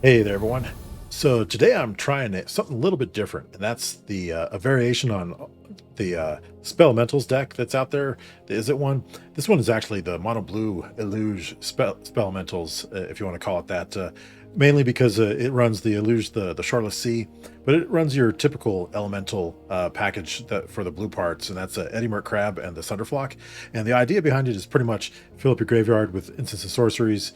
Hey there, everyone. So today I'm trying something a little bit different, and that's the a variation on the Spellmentals deck that's out there. Is it one? This one is actually the Mono Blue Eluge Spellmentals, if you want to call it that. Mainly because it runs the Eluge, the Shoreless Sea, but it runs your typical elemental package that for the blue parts, and that's Eddymurk Crab and the Sunderflock. And the idea behind it is pretty much fill up your graveyard with instants and sorceries,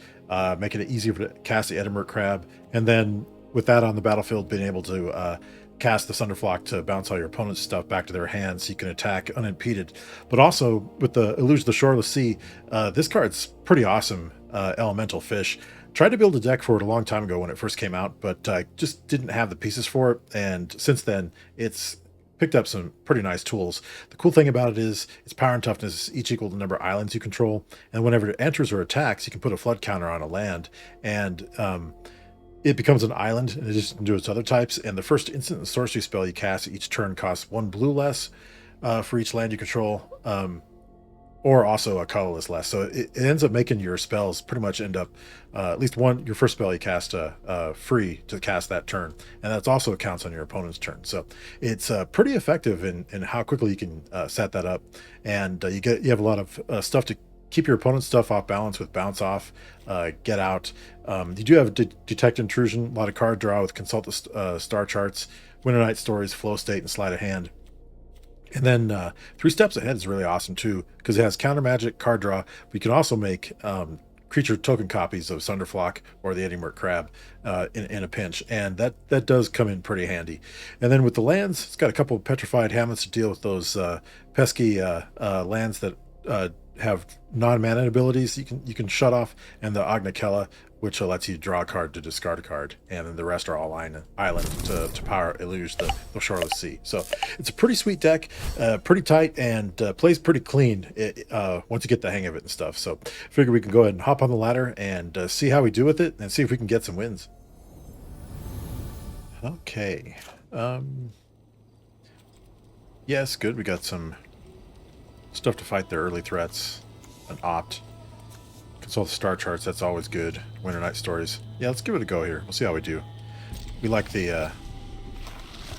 making it easier to cast the Eddymurk Crab, and then with that on the battlefield, being able to cast the Sunderflock to bounce all your opponent's stuff back to their hands so you can attack unimpeded. But also with the Eluge the Shoreless Sea, this card's pretty awesome elemental fish. Tried to build a deck for it a long time ago when it first came out, but I just didn't have the pieces for it. And since then, it's picked up some pretty nice tools. The cool thing about it is its power and toughness is each equal to the number of islands you control. And whenever it enters or attacks, you can put a flood counter on a land. And it becomes an island in addition to its other types. And the first instant and sorcery spell you cast each turn costs one blue less for each land you control. Or also a colorless less. So it ends up making your spells pretty much end up at least one your first spell you cast free to cast that turn, and that's also counts on your opponent's turn. So it's pretty effective in how quickly you can set that up, and you have a lot of stuff to keep your opponent's stuff off balance with bounce off, get out. You do have detect intrusion, a lot of card draw with consult the star charts, winter night stories, flow state, and sleight of hand. And then three steps ahead is really awesome too, because it has counter magic, card draw. But you can also make creature token copies of Sunderflock or the Eddymurk Crab in a pinch, and that does come in pretty handy. And then with the lands, it's got a couple of petrified hamlets to deal with those pesky lands that have non-mana abilities you can shut off, and the Agnikella, which lets you draw a card to discard a card, and then the rest are all island to power Eluge the Shoreless Sea. So it's a pretty sweet deck, pretty tight, and plays pretty clean once you get the hang of it and stuff. So figure we can go ahead and hop on the ladder and see how we do with it, and see if we can get some wins. Okay. Yes, good. We got some stuff to fight their early threats. An opt. Consult the star charts, that's always good. Winter night stories. Yeah, let's give it a go here. We'll see how we do. We like the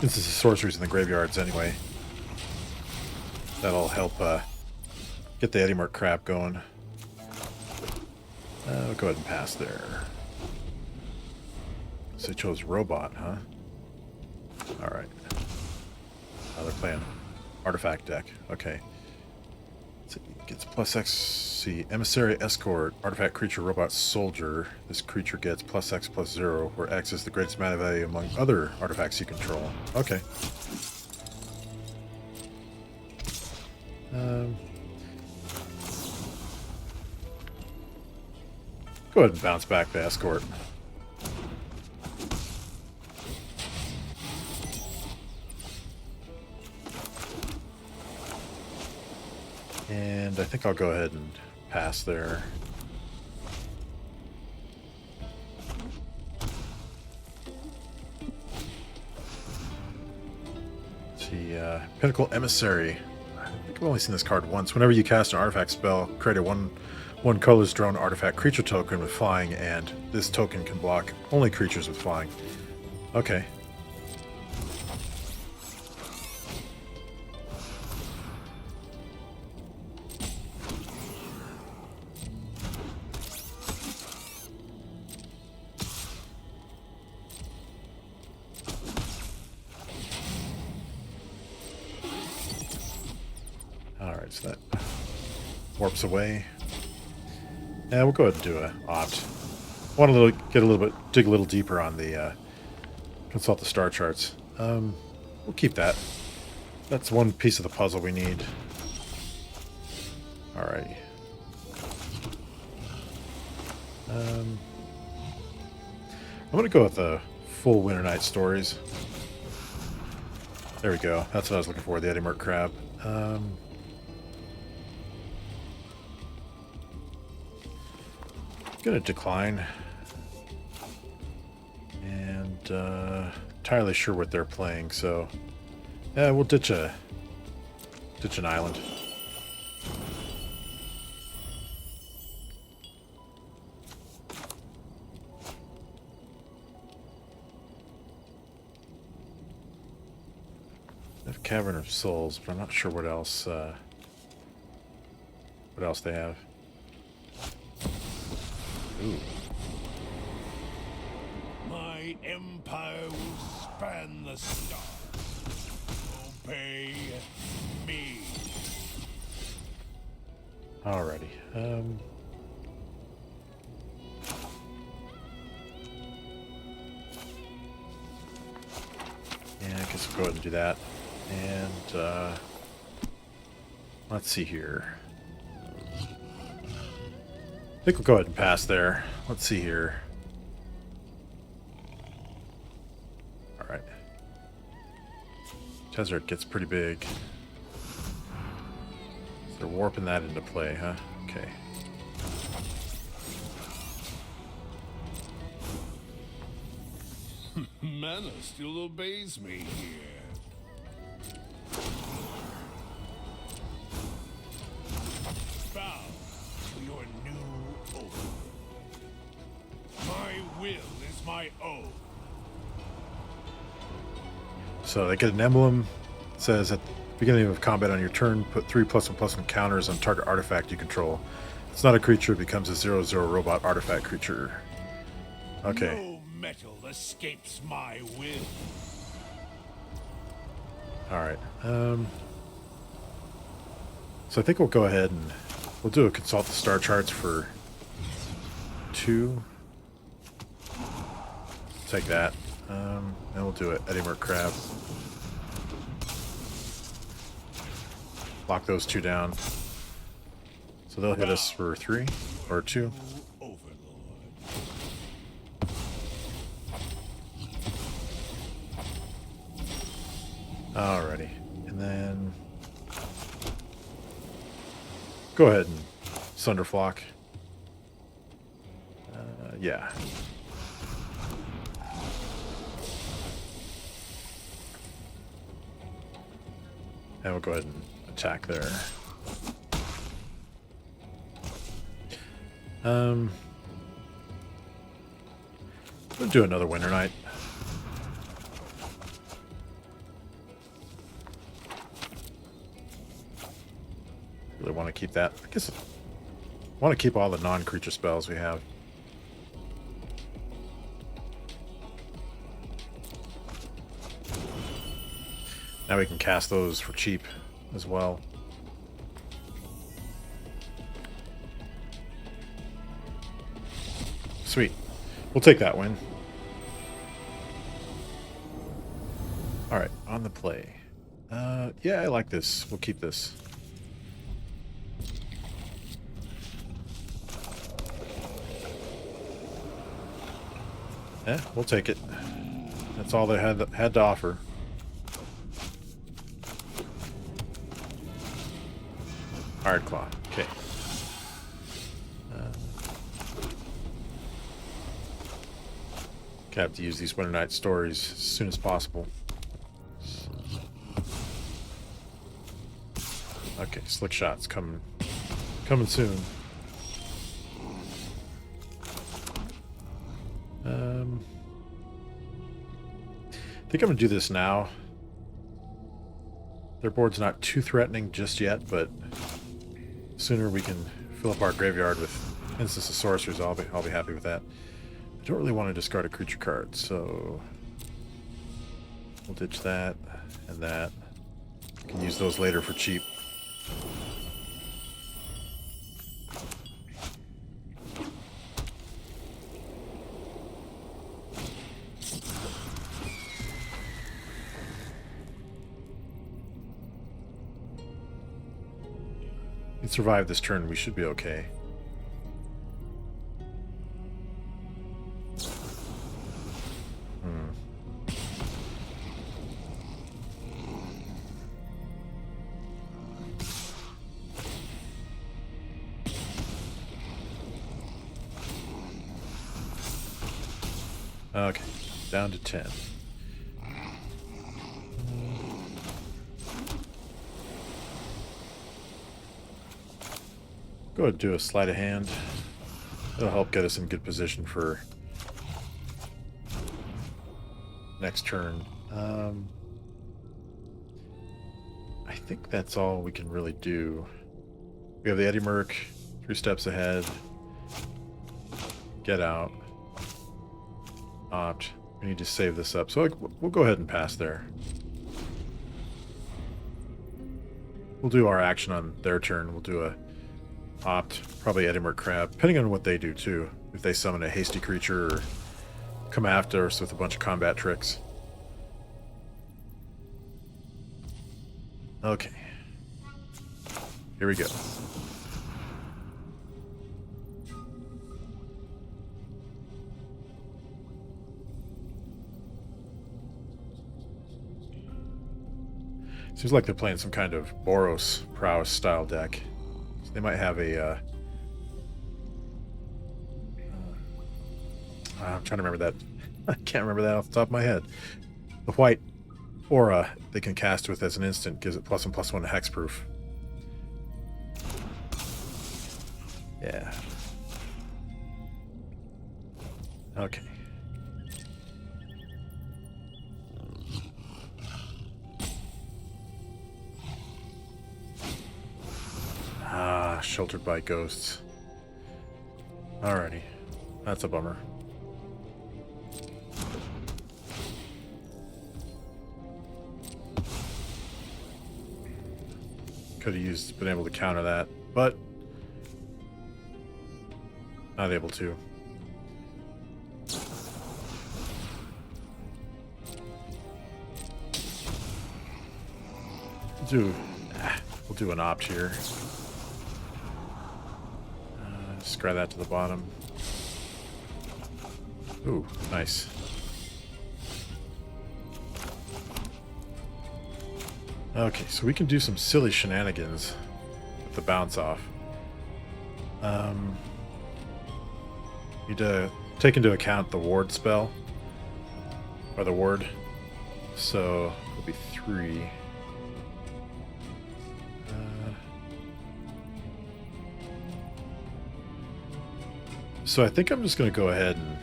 instances of sorceries in the graveyards anyway. That'll help get the Eddymurk Crab going. We'll go ahead and pass there. So they chose robot, huh? Alright. Now they're playing artifact deck. Okay. Gets plus X, see, Emissary, Escort, Artifact Creature, Robot, Soldier. This creature gets plus X plus 0, where X is the greatest mana value among other artifacts you control. Okay. Go ahead and bounce back to Escort. And I think I'll go ahead and pass there. Let's see, Pinnacle Emissary. I think I've only seen this card once. Whenever you cast an artifact spell, create a one colorless drone artifact creature token with flying, and this token can block only creatures with flying. Okay. Alright, so that warps away. Yeah, we'll go ahead and do a opt. Want to dig a little deeper on the consult the star charts. We'll keep that. That's one piece of the puzzle we need. Alright. I'm gonna go with the full Winter Night Stories. There we go. That's what I was looking for, the Eddymurk Crab. Gonna decline. And entirely sure what they're playing, so yeah, we'll ditch an island. have Cavern of Souls, but I'm not sure what else they have. Ooh. My empire will span the stars. Obey me. Alrighty. Yeah, I guess we'll go ahead and do that. And let's see here. I think we'll go ahead and pass there. Let's see here. Alright. Desert gets pretty big. So they're warping that into play, huh? Okay. Mana still obeys me here. Bow to your new oath. My will is my own. So they get an emblem. It says at the beginning of combat on your turn, put 3+1/+1 counters on target artifact you control. It's not a creature, it becomes a 0/0 robot artifact creature. Okay. No metal escapes my will. Alright. So I think we'll go ahead and we'll do a consult the star charts for 2. Take that. And we'll do it. Eddymurk Crab. Lock those 2 down. So they'll hit us for 3 or 2. Alrighty. And then go ahead and Sunderflock. Yeah. And we'll go ahead and attack there. We'll do another Winter Night. Really want to keep that. I guess I want to keep all the non-creature spells we have. Now we can cast those for cheap as well. Sweet. We'll take that win. Alright, on the play. Yeah, I like this. We'll keep this. Yeah, we'll take it. That's all they had to offer. Hard Claw. Okay. Have to use these Winter Night stories as soon as possible. Okay, Slick Shot's coming soon. I think I'm gonna do this now. Their board's not too threatening just yet, but sooner we can fill up our graveyard with instants of sorcerers, I'll be happy with that. I don't really want to discard a creature card, so we'll ditch that and that. We can use those later for cheap. We can survive this turn, we should be okay. Okay, down to 10. Go ahead and do a sleight of hand. It'll help get us in good position for next turn. think that's all we can really do. We have the Eddymurk 3 steps ahead. Get out. Opt. We need to save this up. So we'll go ahead and pass there. We'll do our action on their turn. We'll do a opt, probably Eddymurk Crab, depending on what they do too. If they summon a hasty creature or come after us with a bunch of combat tricks. Okay. Here we go. Seems like they're playing some kind of Boros Prowess style deck. So they might have a... I'm trying to remember that. I can't remember that off the top of my head. The white aura they can cast with as an instant gives it +1/+1 to hexproof. Yeah. Okay. Sheltered by ghosts. Alrighty. That's a bummer. Could have been able to counter that, but not able to. We'll do an opt here. Scry that to the bottom. Ooh, nice. Okay, so we can do some silly shenanigans with the bounce off. Need to take into account the ward spell. Or the ward. So it'll be 3. So I think I'm just going to go ahead and...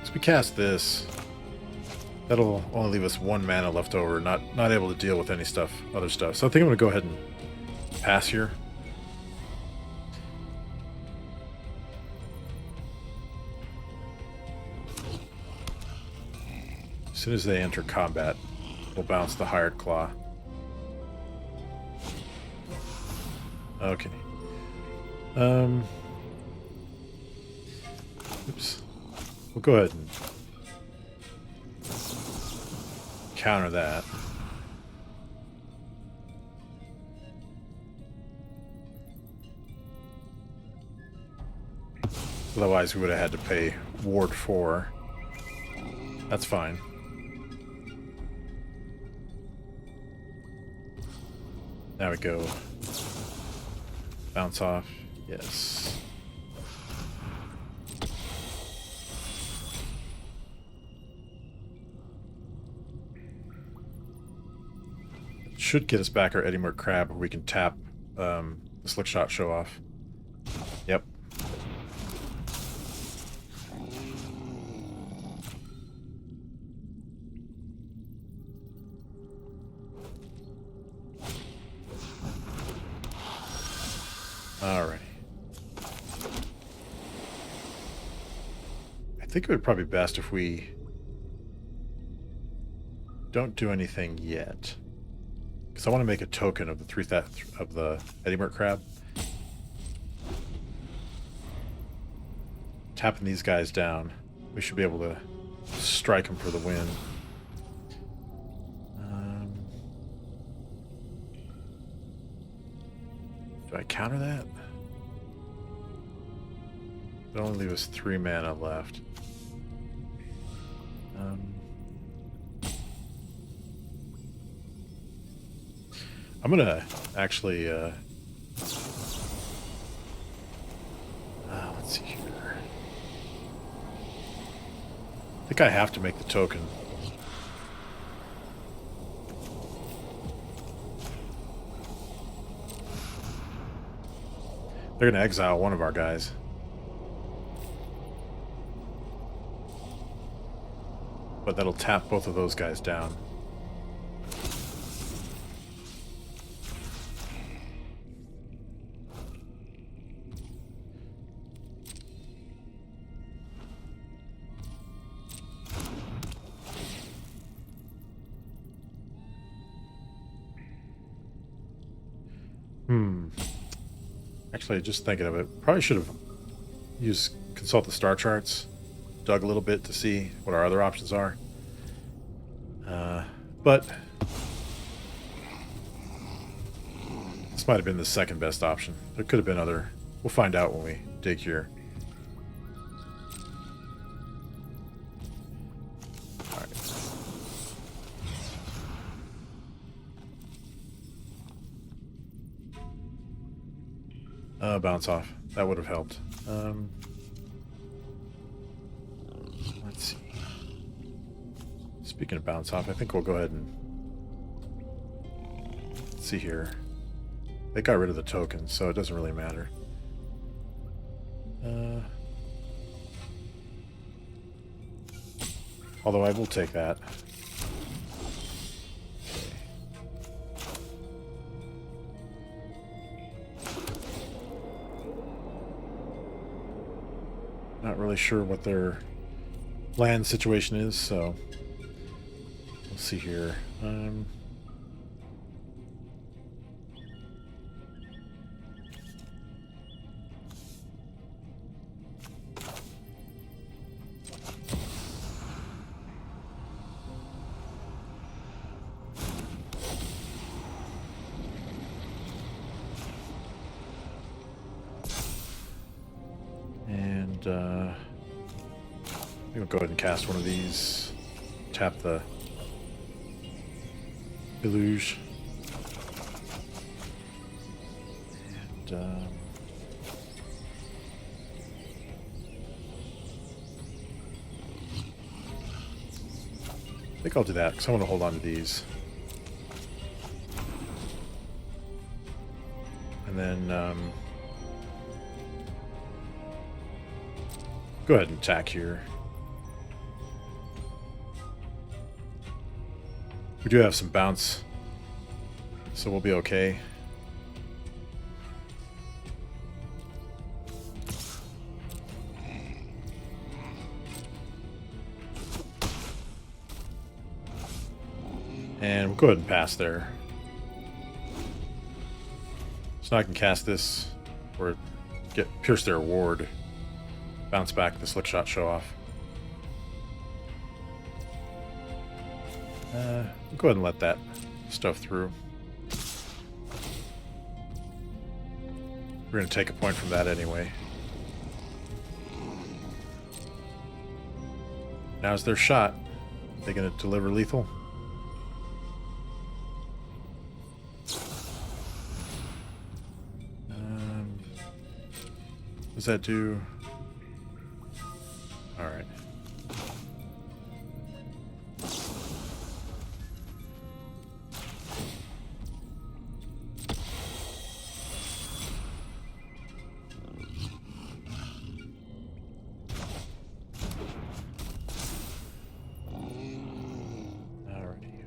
As we cast this, that'll only leave us 1 mana left over, not able to deal with any other stuff. So I think I'm going to go ahead and pass here. As soon as they enter combat, we'll bounce the Hired Claw. Okay. Oops. We'll go ahead and counter that. Otherwise, we would have had to pay Ward 4. That's fine. There we go. Bounce off. Yes. Should get us back our Eddymurk Crab, where we can tap the Slickshot show off. Yep. Alrighty. I think it would probably be best if we don't do anything yet. Because I want to make a token of the Eddymurk Crab. Tapping these guys down, we should be able to strike them for the win. Do I counter that? It'll only leave us 3 mana left. I'm gonna actually let's see here. I think I have to make the token. They're gonna exile one of our guys. But that'll tap both of those guys down. Actually, just thinking of it, probably should have used consult the star charts, dug a little bit to see what our other options are. But this might have been the second best option. There could have been other. We'll find out when we dig here. All right. Bounce off. That would have helped. Let's see. Speaking of bounce off, I think we'll go ahead and see here. They got rid of the tokens, so it doesn't really matter. Although I will take that. Not really sure what their land situation is, so we'll see here. We'll go ahead and cast one of these. Tap the Eluge. And I think I'll do that because I want to hold on to these. And then go ahead and attack here. We do have some bounce, so we'll be okay. And we'll go ahead and pass there. So now I can cast this or get pierce their ward. Bounce back the slick shot show off. We'll go ahead and let that stuff through. We're going to take a point from that anyway. Now's their shot. Are they going to deliver lethal? What does that do? All right.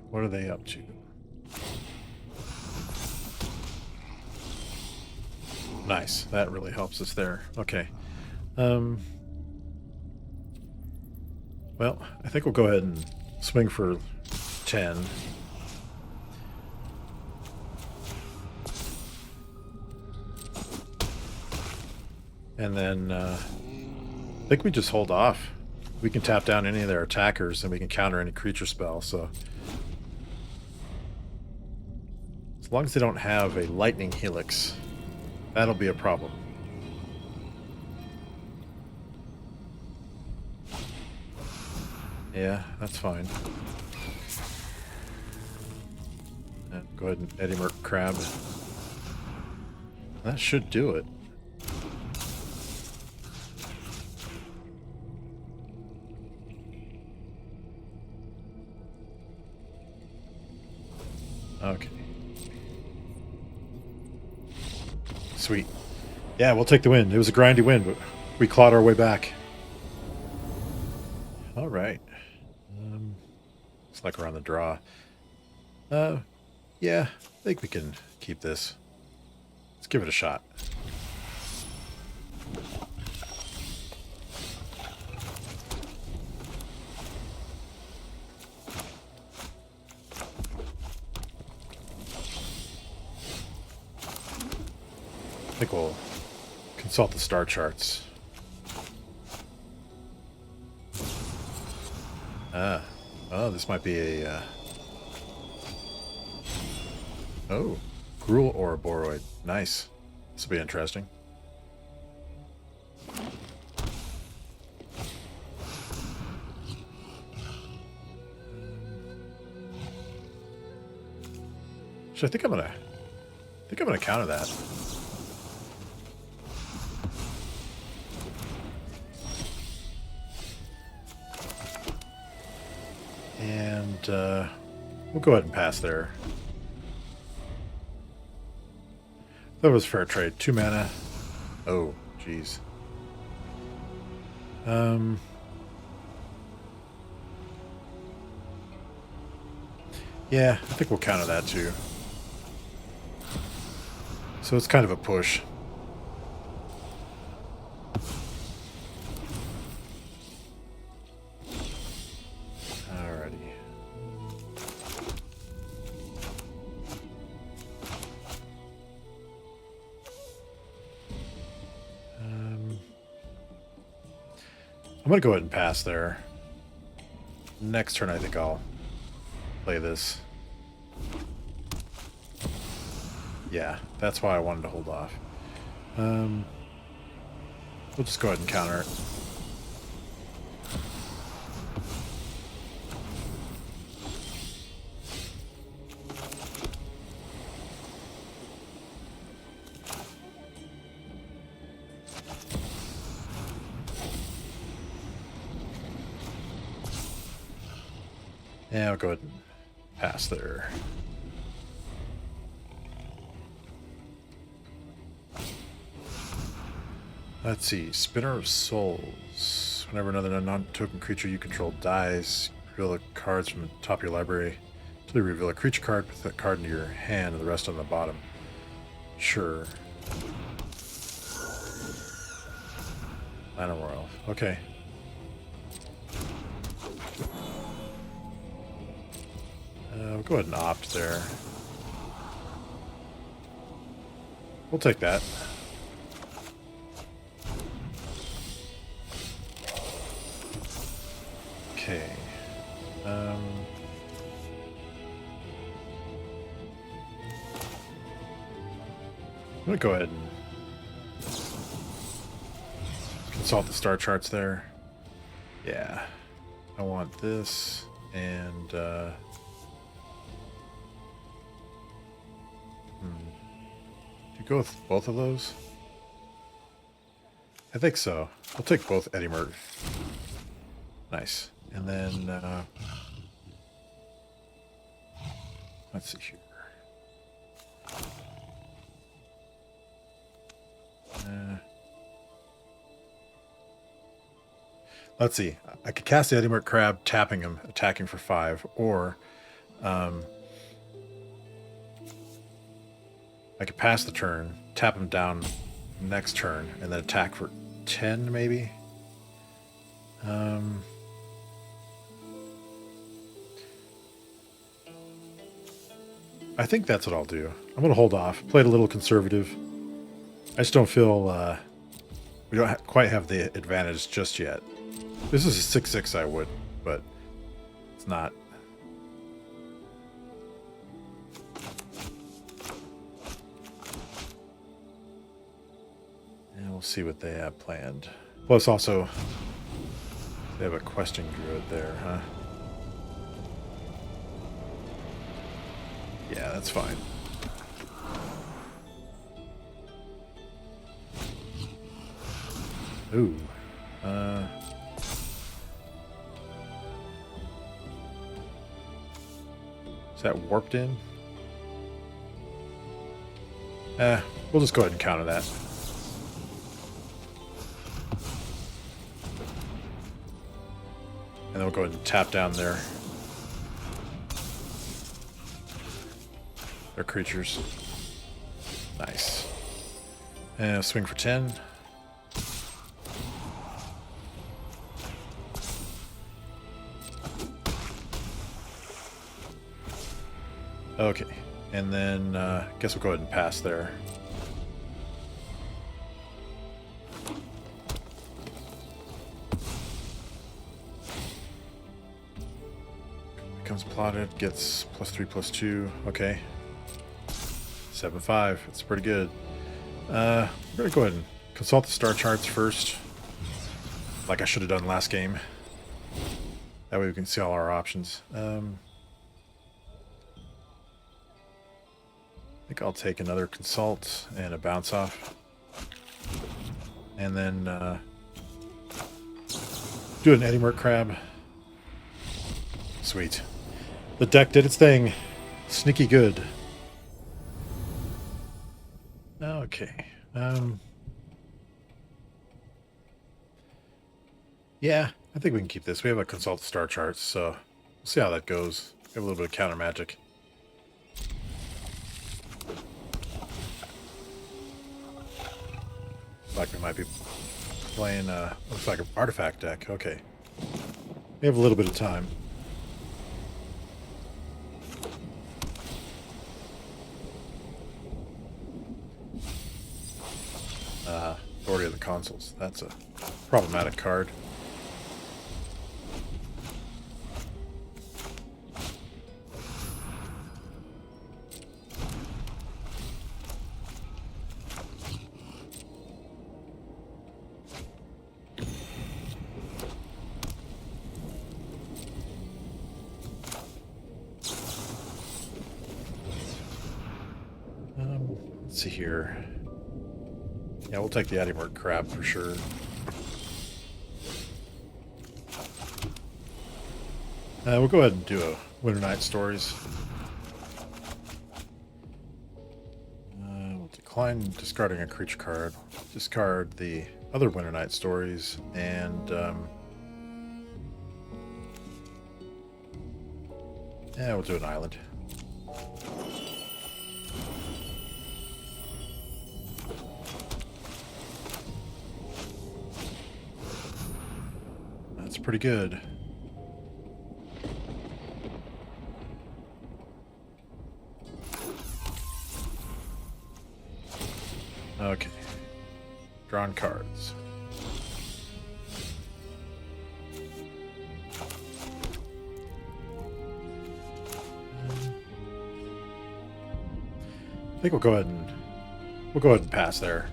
What are they up to? Nice. That really helps us there. Okay. Well, I think we'll go ahead and swing for 10. And then I think we just hold off. We can tap down any of their attackers and we can counter any creature spell, so as long as they don't have a lightning helix, that'll be a problem. Yeah, that's fine. Go ahead and Eddymurk Crab. That should do it. Okay. Sweet. Yeah, we'll take the win. It was a grindy win, but we clawed our way back. All right. Looks like we're on the draw. Yeah, I think we can keep this. Let's give it a shot. think we'll consult the star charts. Oh, this might be a... Oh, Gruul Ouroboroid. Nice. This will be interesting. So I think I'm gonna counter that. And we'll go ahead and pass there. That was fair trade. 2 mana. Oh, jeez. Yeah, I think we'll counter that too. So it's kind of a push. Alrighty. I'm going to go ahead and pass there. Next turn, I think I'll play this. Yeah, that's why I wanted to hold off. We'll just go ahead and counter it. Yeah, I'll go ahead and pass there. Let's see. Spinner of Souls. Whenever another non-token creature you control dies, reveal the cards from the top of your library until you reveal a creature card, put that card into your hand and the rest on the bottom. Sure. Lana Royal. Okay. We'll go ahead and opt there. We'll take that. Okay. I'm going to go ahead and consult the star charts there. Yeah. I want this and do you go with both of those? I think so. I'll take both Eddymurk. Nice. And then let's see here. Let's see. I could cast the Eddymurk Crab, tapping him, attacking for 5, or I could pass the turn, tap him down next turn, and then attack for 10, maybe. I think that's what I'll do. I'm going to hold off. Played a little conservative. I just don't feel we don't quite have the advantage just yet. If this is a 6/6, I would, but it's not. And we'll see what they have planned. Plus, also, they have a questing druid there, huh? Yeah, that's fine. Ooh. Is that warped in? We'll just go ahead and counter that. And then we'll go ahead and tap down their creatures. Nice. And swing for 10. Okay, and then guess we'll go ahead and pass there. As plotted, gets +3/+2. Okay. 7/5. That's pretty good. We're gonna go ahead and consult the star charts first, like I should have done last game. That way we can see all our options. I think I'll take another consult and a bounce off, and then do an Eddymurk Crab. Sweet. The deck did its thing. Sneaky good. Okay. Yeah, I think we can keep this. We have a consult star charts, so we'll see how that goes. We have a little bit of counter magic. Like we might be playing, looks like an artifact deck. Okay. We have a little bit of time. Authority of the Consuls. That's a problematic card. Let's see here. Yeah, we'll take the Eddymurk Crab for sure. We'll go ahead and do a Winter Night Stories. We'll decline discarding a creature card. Discard the other Winter Night Stories, and yeah, we'll do an island. That's pretty good. Okay. Drawn cards. I think we'll go ahead and pass there.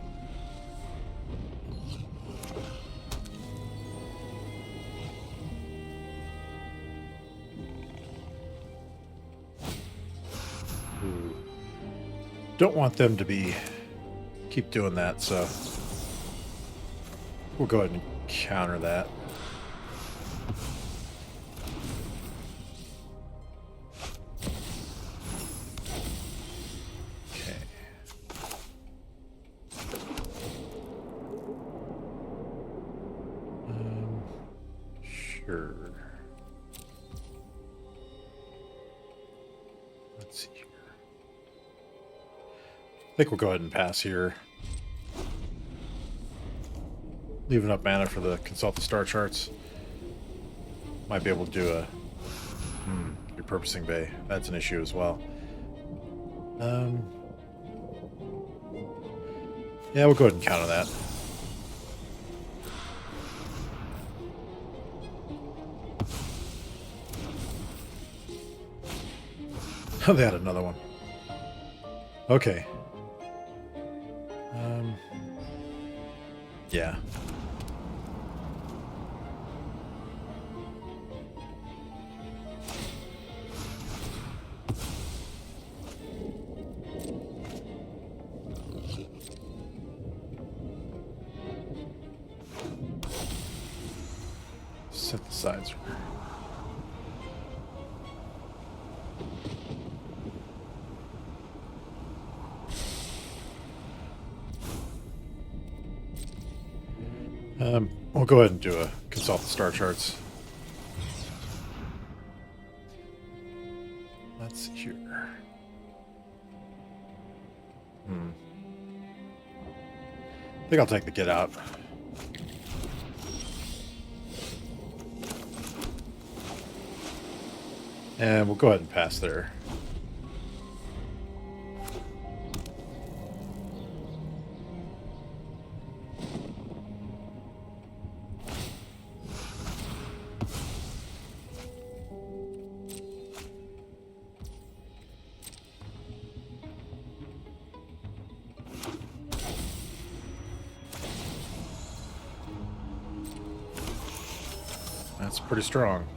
Ooh. Don't want them to keep doing that, so we'll go ahead and counter that. Okay. Sure. Let's see here. I think we'll go ahead and pass here. Leaving up mana for the consult the star charts. Might be able to do a repurposing bay. That's an issue as well. Yeah, we'll go ahead and counter that. Oh, they had another one. Okay. Yeah. Synthesizer. We'll go ahead and do a consult the star charts. Let's see here. I think I'll take the get out. And we'll go ahead and pass there. That's pretty strong.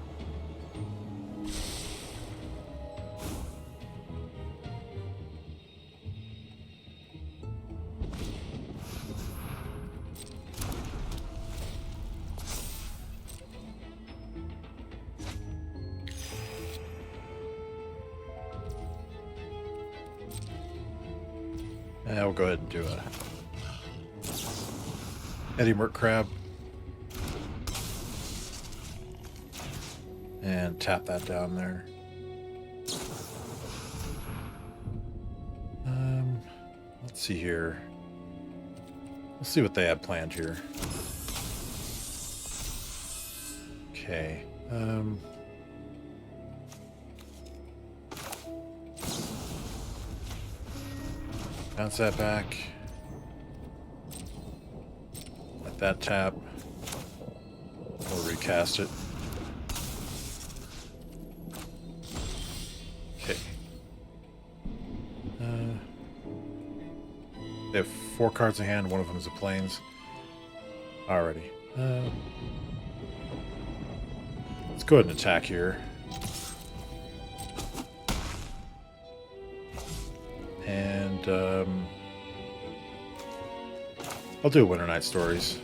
Yeah, we'll go ahead and do a Eddymurk Crab. And tap that down there. Let's see here. Let's see what they have planned here. Okay. Bounce that back. Let that tap. We'll recast it. Okay. They have 4 cards in hand. One of them is a plains. Alrighty. Let's go ahead and attack here. And I'll do Winter Night Stories.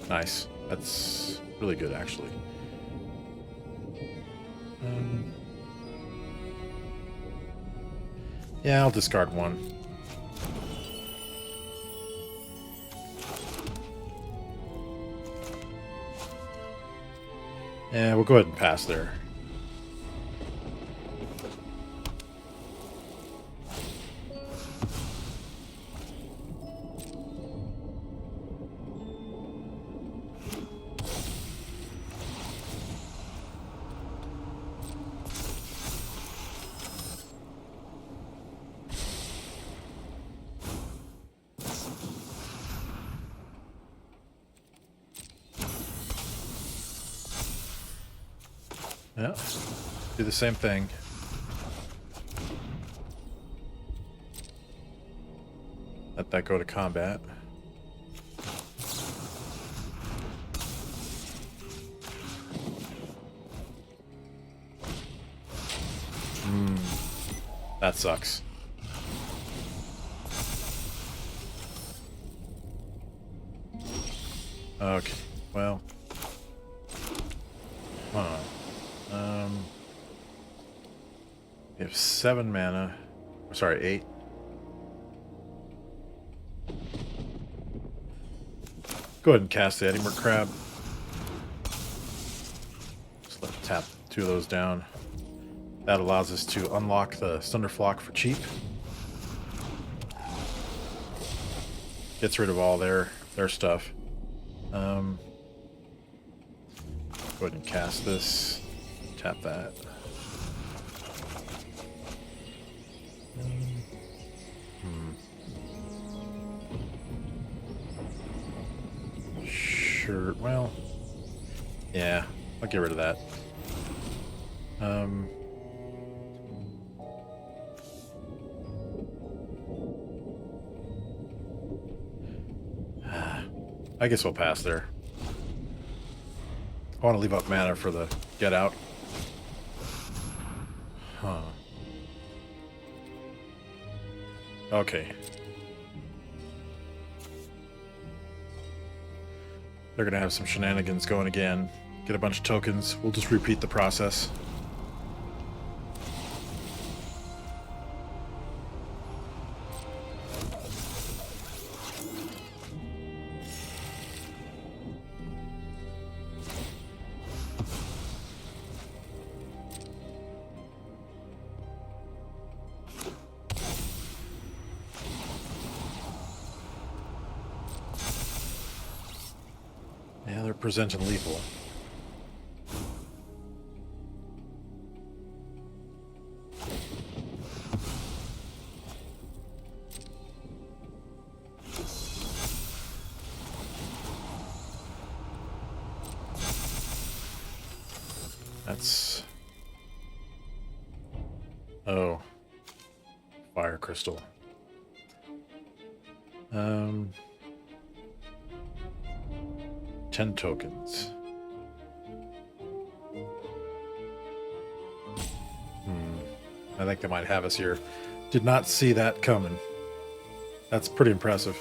Nice. That's really good, actually. Yeah, I'll discard 1. Yeah, we'll go ahead and pass there. Yeah, do the same thing. Let that go to combat. That sucks. Okay, well. Huh. We have 7 mana. Sorry, 8. Go ahead and cast the Eddymurk Crab. Just let it tap 2 of those down. That allows us to unlock the Sunderflock for cheap. Gets rid of all their stuff. Go ahead and cast this. Tap that. Sure. Well, yeah, I'll get rid of that. I guess we'll pass there. I want to leave up mana for the get out. Huh. Okay. They're gonna have some shenanigans going again. Get a bunch of tokens. We'll just repeat the process. Yeah, they're presenting lethal. That's... Oh. Fire crystal. 10 tokens. I think they might have us here. Did not see that coming. That's pretty impressive.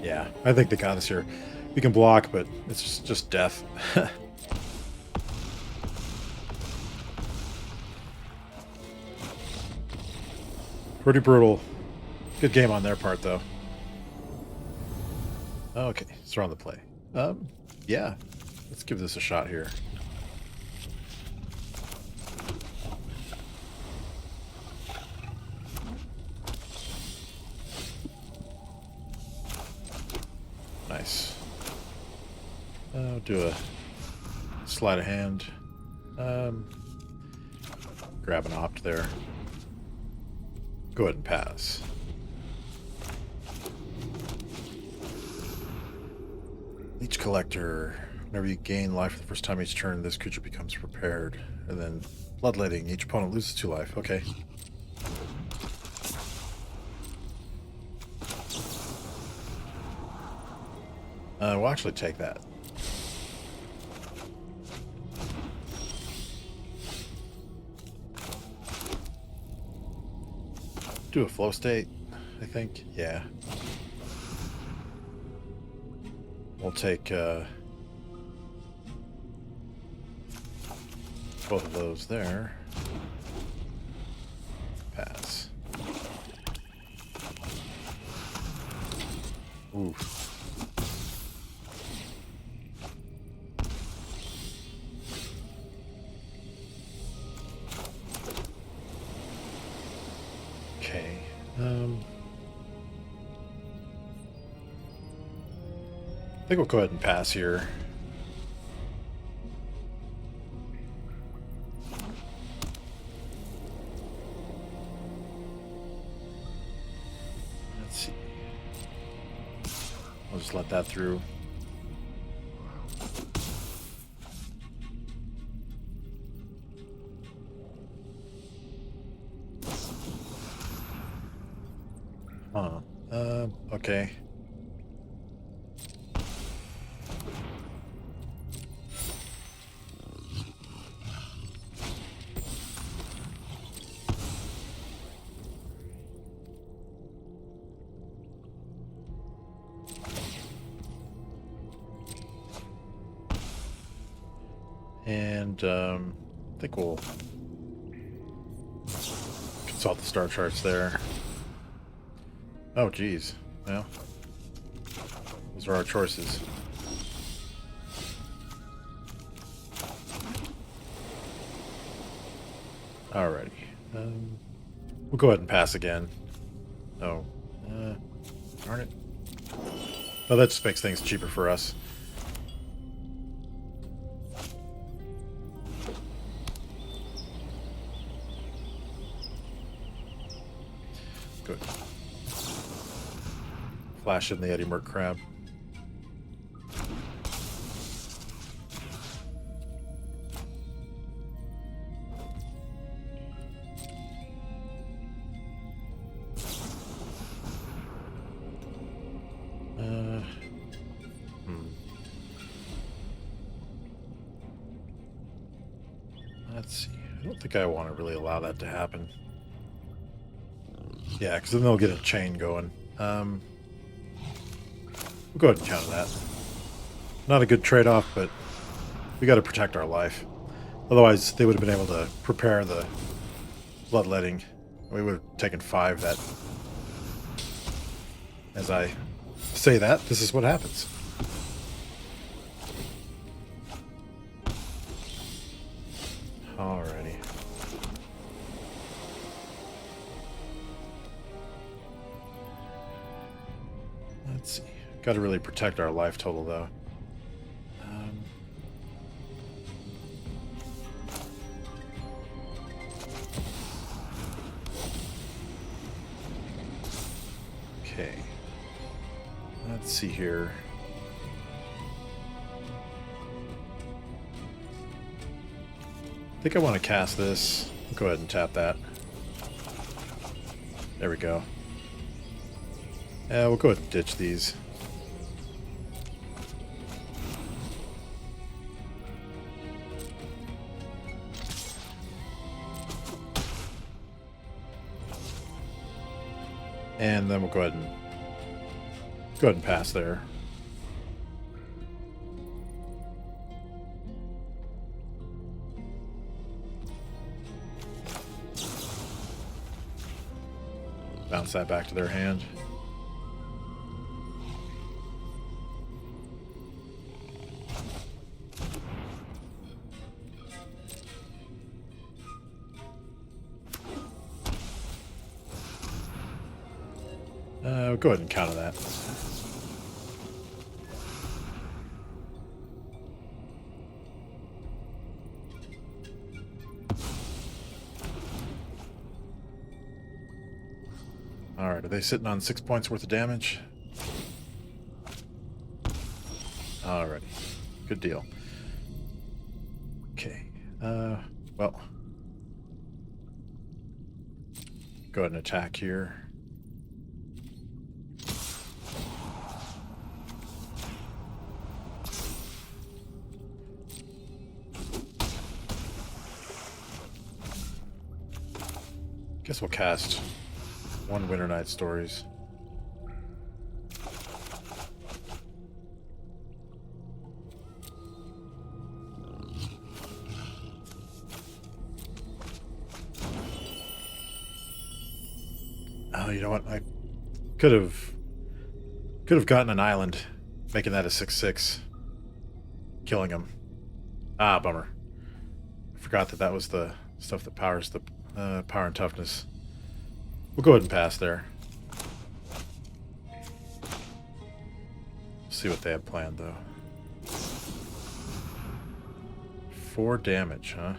Yeah, I think they got us here. We can block, but it's just death. Pretty brutal. Good game on their part, though. Okay, so we're on the play. Yeah, let's give this a shot here. Nice. Do a sleight of hand. Grab an opt there. Go ahead and pass. Leech Collector. Whenever you gain life for the first time each turn, this creature becomes prepared. And then Bloodletting. Each opponent loses 2 life. Okay. We'll actually take that. Do a flow state, I think. Yeah. We'll take both of those there. Pass. Oof. Okay. I think we'll go ahead and pass here. Let's see. I'll just let that through. Huh. Okay. And I think we'll consult the star charts there. Oh, geez. Well, those are our choices. Alrighty. We'll go ahead and pass again. Oh. Darn it. Oh, that just makes things cheaper for us. Good. Flash in the Eddymurk Crab. Let's see. I don't think I want to really allow that to happen. Yeah, because then they'll get a chain going. We'll go ahead and counter that. Not a good trade-off, but we got to protect our life. Otherwise, they would have been able to prepare the bloodletting. We would have taken 5 that. As I say that, this is what happens. Alrighty. Let's see. Got to really protect our life total, though. Okay. Let's see here. I think I want to cast this. Go ahead and tap that. There we go. We'll go ahead and ditch these. And then we'll go ahead and pass there. Bounce that back to their hand. We'll go ahead and counter that. Alright, are they sitting on 6 points worth of damage? Alrighty. Good deal. Okay. Well. Go ahead and attack here. Guess we'll cast one Winter Night Stories. Oh, you know what? I could have gotten an island, making that a 6/6, killing him. Ah, bummer. I forgot that was the stuff that powers the power and toughness. We'll go ahead and pass there. See what they have planned, though. 4 damage, huh?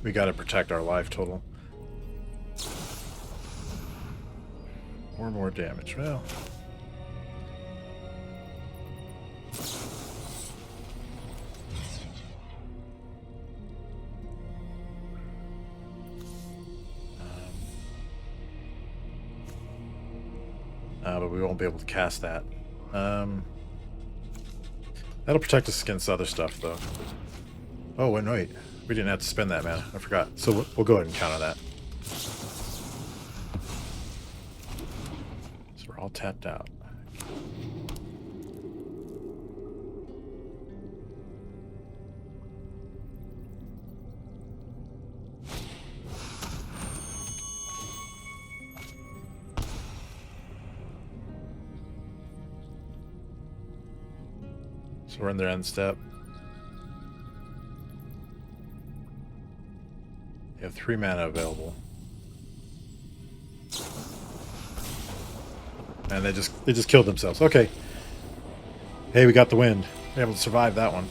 We gotta protect our life total. 4 more damage. Well... but we won't be able to cast that. That'll protect us against other stuff, though. Oh, and wait. We didn't have to spend that mana. I forgot. So we'll go ahead and counter that. So we're all tapped out. So we're in their end step. They have 3 mana available. And they just killed themselves. Okay. Hey, we got the win. We're able to survive that one.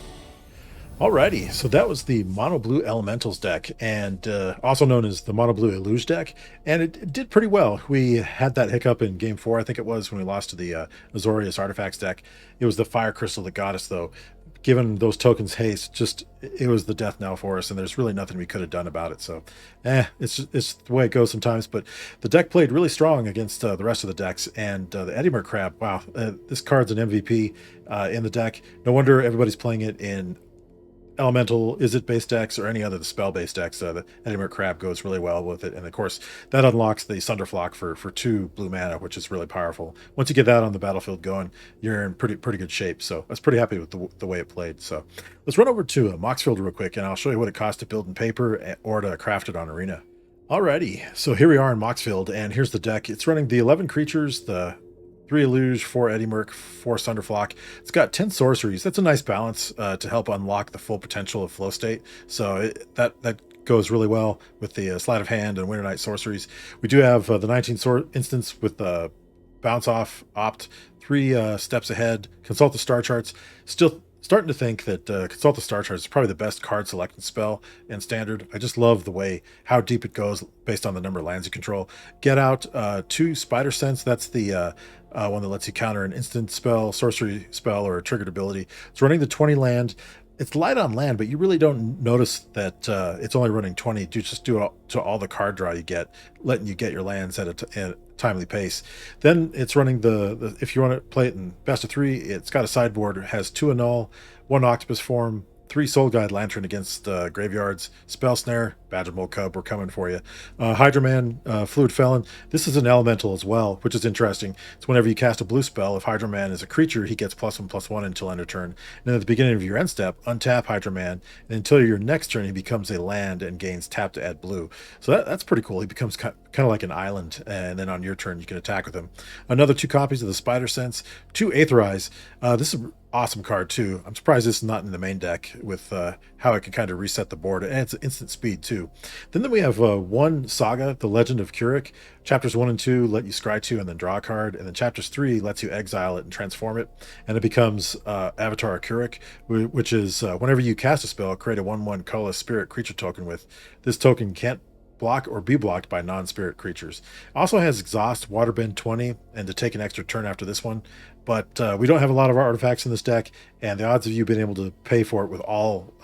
Alrighty, so that was the Mono Blue Elementals deck, and also known as the Mono Blue Eluge deck, and it did pretty well. We had that hiccup in Game 4, I think it was, when we lost to the Azorius Artifacts deck. It was the Fire Crystal that got us, though. Given those tokens haste, it was the death knell for us, and there's really nothing we could have done about it. So, it's the way it goes sometimes. But the deck played really strong against the rest of the decks, and the Eddymurk Crab. Wow, this card's an MVP in the deck. No wonder everybody's playing it in Elemental, Izzet based decks, or any other spell based decks. The Eddymurk Crab goes really well with it, and of course that unlocks the Sunderflock for 2 blue mana, which is really powerful. Once you get that on the battlefield going, you're in pretty good shape. So I was pretty happy with the way it played. So let's run over to Moxfield real quick, and I'll show you what it costs to build in paper or to craft it on Arena. Alrighty, so here we are in Moxfield, and here's the deck. It's running the 11 creatures, the 3 Eluge, 4 Eddymurk, 4 Sunderflock. It's got 10 sorceries. That's a nice balance to help unlock the full potential of Flow State. So that goes really well with the Sleight of Hand and Winter Night sorceries. We do have the 19 instance with the Bounce Off, Opt, 3 steps ahead, Consult the Star Charts. Still starting to think that Consult the Star Charts is probably the best card selection spell in Standard. I just love the way how deep it goes based on the number of lands you control. Get out 2 Spider Sense. That's the one that lets you counter an instant spell, sorcery spell, or a triggered ability. It's running the 20 land. it's light on land, but you really don't notice that it's only running 20 due to all the card draw you get, letting you get your lands at a timely pace. Then it's running the if you want to play it in best of 3, it's got a sideboard. It has 2 Annul, 1 Octopus Form, 3 Soul Guide Lantern against graveyards, Spell Snare, Badger Mole Cub, we're coming for you. Hydroman, Fluid Felon. This is an elemental as well, which is interesting. It's whenever you cast a blue spell, if Hydroman is a creature, he gets +1/+1 until end of turn. And then at the beginning of your end step, untap Hydroman, and until your next turn, he becomes a land and gains tap to add blue. So that's pretty cool. He becomes kind of like an island, and then on your turn, you can attack with him. Another 2 copies of the Spider Sense, 2 Aetherize. This is awesome card too. I'm surprised this is not in the main deck with how it can kind of reset the board, and it's instant speed too. Then we have 1 Saga, The Legend of Keurig. Chapters 1 and 2 let you scry 2 and then draw a card, and then chapters 3 lets you exile it and transform it, and it becomes Avatar Keurig, which is whenever you cast a spell, create a 1/1 colorless spirit creature token with this token can't block or be blocked by non-spirit creatures. Also has exhaust, waterbend 20, and to take an extra turn after this one. But we don't have a lot of artifacts in this deck, and the odds of you being able to pay for it with all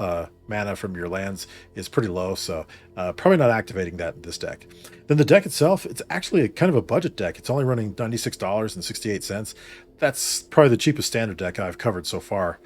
mana from your lands is pretty low, so probably not activating that in this deck. Then the deck itself, it's actually kind of a budget deck. It's only running $96.68. That's probably the cheapest standard deck I've covered so far.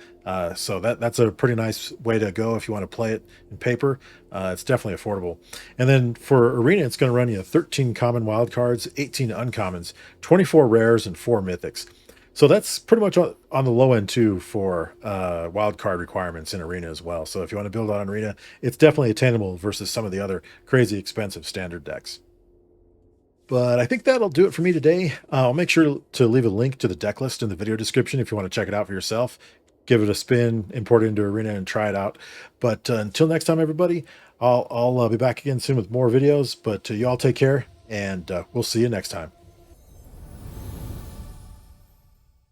So that's a pretty nice way to go if you want to play it in paper. It's definitely affordable. And then for Arena, it's going to run you 13 common wild cards, 18 uncommons, 24 rares, and 4 mythics. So that's pretty much on the low end too for wild card requirements in Arena as well. So if you want to build on Arena, it's definitely attainable versus some of the other crazy expensive standard decks. But I think that'll do it for me today. I'll make sure to leave a link to the deck list in the video description if you want to check it out for yourself. Give it a spin, import it into Arena, and try it out. But until next time, everybody, I'll be back again soon with more videos. But you all take care, and we'll see you next time.